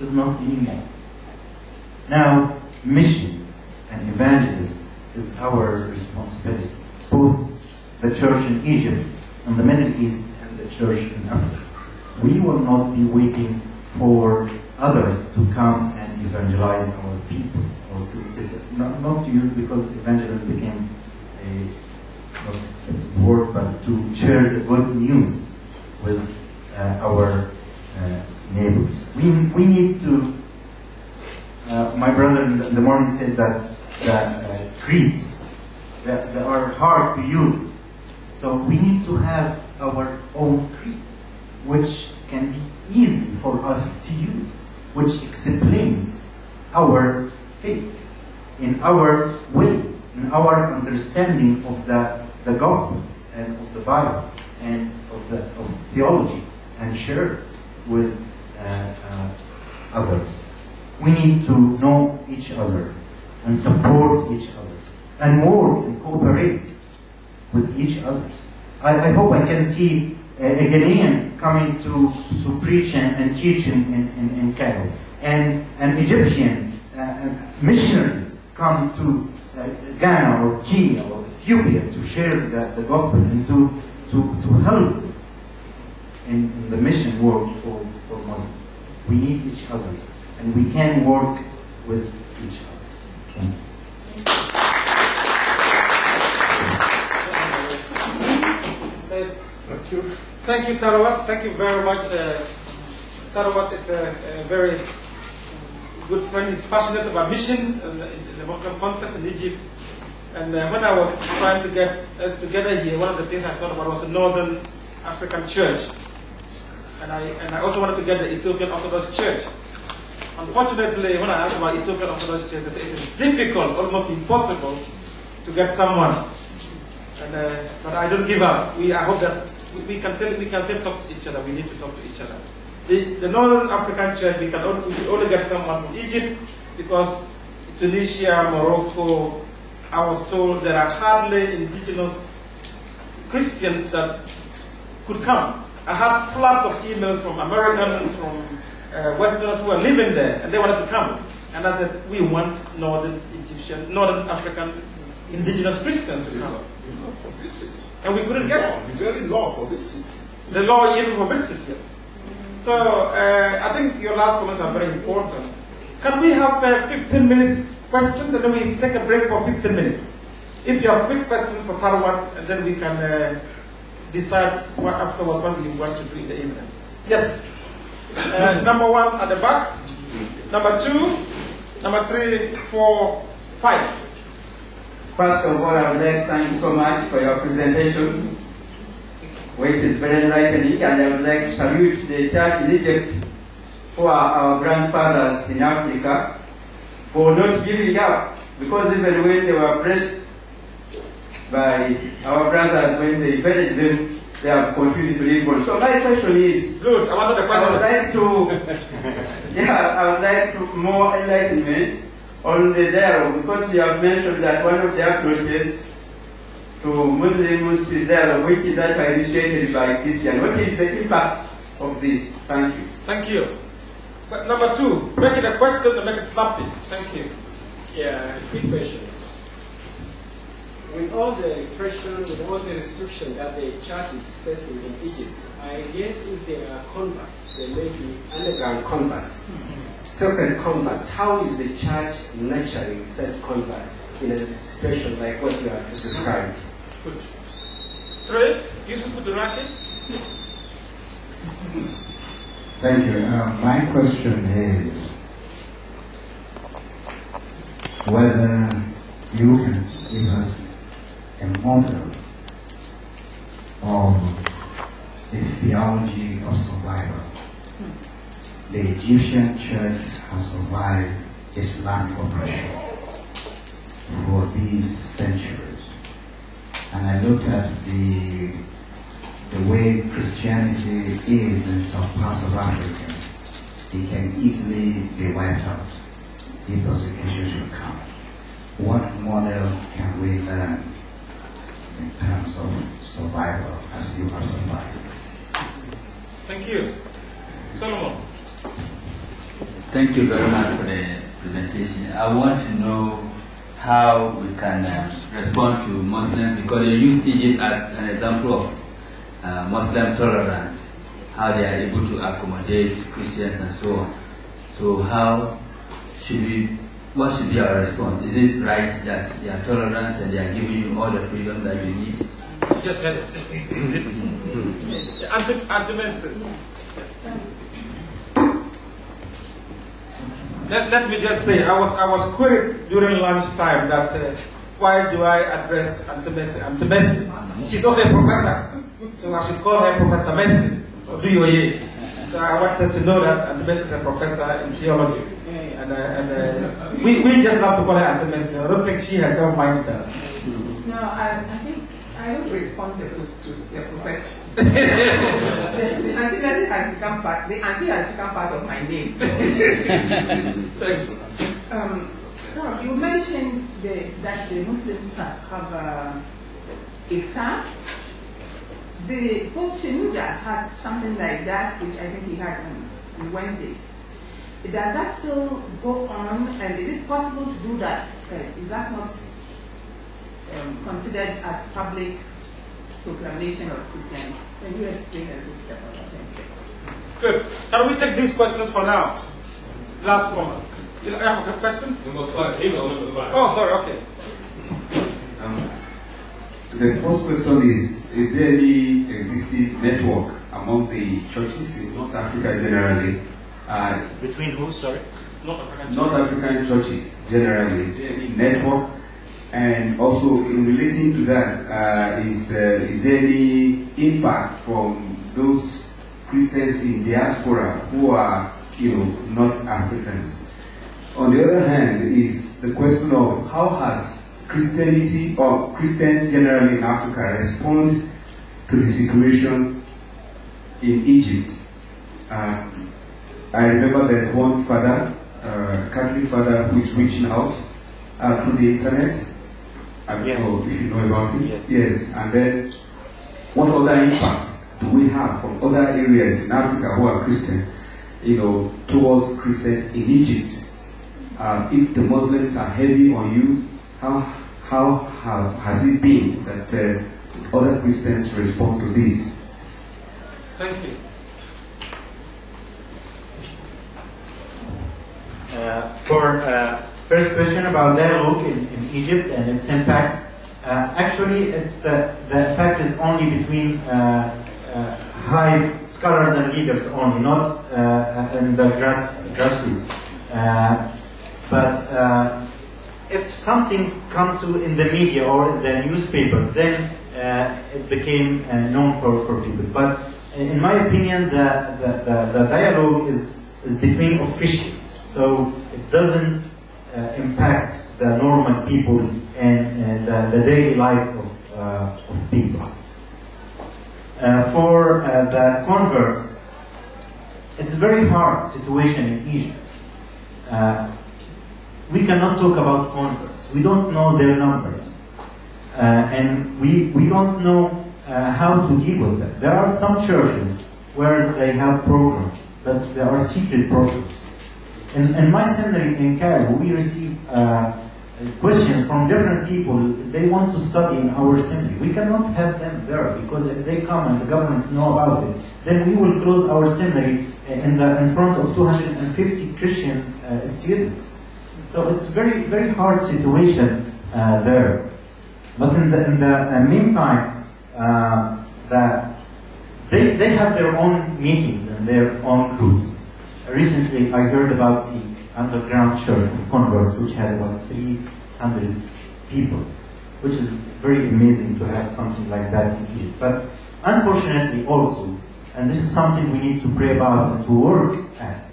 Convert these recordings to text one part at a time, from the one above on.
is not anymore. Now, mission and evangelism is our responsibility, both the church in Egypt and the Middle East and the church in Africa. We will not be waiting for others to come and evangelize our people, or not to use, because evangelism became a not accepted word, but to share the good news with our neighbors. We need to. My brother in the morning said that the creeds that are hard to use, so we need to have our own creeds, which can be easy for us to use, which explains our faith in our way, in our understanding of the gospel and of the Bible and of theology, and share it with others. We need to know each other and support each other and work and cooperate with each other. I hope I can see a Ghanaian coming to preach and teach in Cairo, and an Egyptian missionary come to Ghana or Kenya or Ethiopia to share the gospel and to help in the mission work for Muslims. We need each other, and we can work with each other. Thank you. Thank you. Thank you, Tharawat. Thank you very much. Tharawat is a very good friend. He's passionate about missions in the Muslim context in Egypt. And when I was trying to get us together here, one of the things I thought about was a Northern African church. And I also wanted to get the Ethiopian Orthodox Church. Unfortunately, when I asked about Ethiopian Orthodox Church, they said it is difficult, almost impossible, to get someone. But I don't give up. I hope that we can still talk to each other. We need to talk to each other. The Northern African Church, we can only get someone from Egypt, because Tunisia, Morocco, I was told there are hardly indigenous Christians that could come. I had floods of emails from Americans, from Westerners who are living there, and they wanted to come. And I said, we want Northern African indigenous Christians to come. Forbids it. And we couldn't get it. The very law forbids it. The law even forbids it, yes. So I think your last comments are very important. Can we have 15 minutes questions, and then we take a break for 15 minutes? If you have quick questions for Tharawat, and then we can decide what afterwards what we want to do in the evening. Yes. Number 1 at the back. Number 2. Number 3, 4, 5. First of all, I would like to thank you so much for your presentation, which is very enlightening, and I would like to salute the church in Egypt, who are our grandfathers in Africa, for not giving up, because even when they were pressed by our brothers, when they defended them, they have continued to live on. So my question is, good. I wanted the question. I would like to more enlightenment on the dialogue, because you have mentioned that one of the approaches to Muslims is dialogue, which is actually initiated by Christians. What is the impact of this? Thank you. Thank you. But number 2, make it a question and make it snappy. Thank you. Yeah, quick question. With all the repression, with all the restriction that the church is facing in Egypt, I guess if there are converts, there may be underground converts, separate converts. How is the church nurturing such converts in a situation like what you have described? Good. 3, Yusuf Kuduraki. Thank you. My question is whether you can give us a model of the theology of survival. The Egyptian church has survived Islamic oppression for these centuries. And I looked at the way Christianity is in some parts of Africa. It can easily be wiped out if persecution should come. What model can we learn in terms of survival as you have survived? Thank you. Solomon. Thank you very much for the presentation. I want to know how we can respond to Muslims, because they use Egypt as an example of Muslim tolerance, how they are able to accommodate Christians and so on. So how should we, what should be our response? Is it right that they are tolerant and they are giving you all the freedom that you need? Just let it. Let me just say, I was queried during lunchtime that why do I address Auntie Messi? Auntie Messi, she's also a professor, so I should call her Professor Messi of VOA. So I want us to know that Auntie Messi is a professor in theology, and we just love to call her Auntie Messi. I don't think she herself minds that. No, I think I don't respond to your profession. The Auntie Messi has become part. The Auntie has become part of my name. Thanks. So you mentioned that the Muslims have iftar. The Pope Shenouda had something like that, which I think he had on Wednesdays. Does that still go on, and is it possible to do that? Is that not considered as public proclamation of Christianity? Can you explain a little bit about that? Thank you. Good. Can we take these questions for now? Last one. You have a question? Number 5. Oh, sorry. Okay. The first question is there any existing network among the churches in North Africa generally? Between who, sorry? North African churches generally. Is there any network? And also, in relating to that, is there any impact from those Christians in diaspora who are, not Africans? On the other hand, is the question of how has Christianity or Christians generally in Africa respond to the situation in Egypt? I remember there's one father, Catholic father, who is reaching out through the internet. I don't know if you know about it. Yes. Yes. And then, what other impact do we have from other areas in Africa who are Christian, towards Christians in Egypt? If the Muslims are heavy on you, how has it been that other Christians respond to this? Thank you. For first question about dialogue in Egypt and its impact, actually the impact is only between high scholars and leaders only, not in the grassroots. But if something come to in the media or the newspaper, then it became known for people. But in my opinion, the dialogue is between officials, so it doesn't impact the normal people and the daily life of people. For the converts, it's a very hard situation in Egypt. We cannot talk about converts. We don't know their numbers. And we don't know how to deal with them. There are some churches where they have programs, but there are secret programs. In my seminary in Cairo, we receive questions from different people. They want to study in our seminary. We cannot have them there, because if they come and the government know about it, then we will close our seminary in front of 250 Christian students. So it's a very, very hard situation there. But in the meantime, they have their own meetings and their own groups. Recently, I heard about the underground church of converts, which has about 300 people, which is very amazing to have something like that in Egypt. But unfortunately also, and this is something we need to pray about and to work at,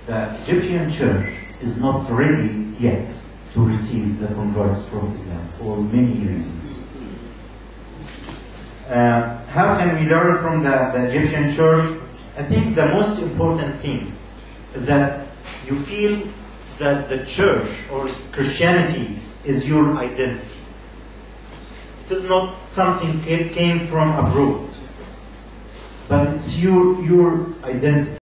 the Egyptian church is not ready yet to receive the converts from Islam for many reasons. How can we learn from the Egyptian church? I think the most important thing is that you feel that the church or Christianity is your identity. It is not something that came from abroad, but it's your identity.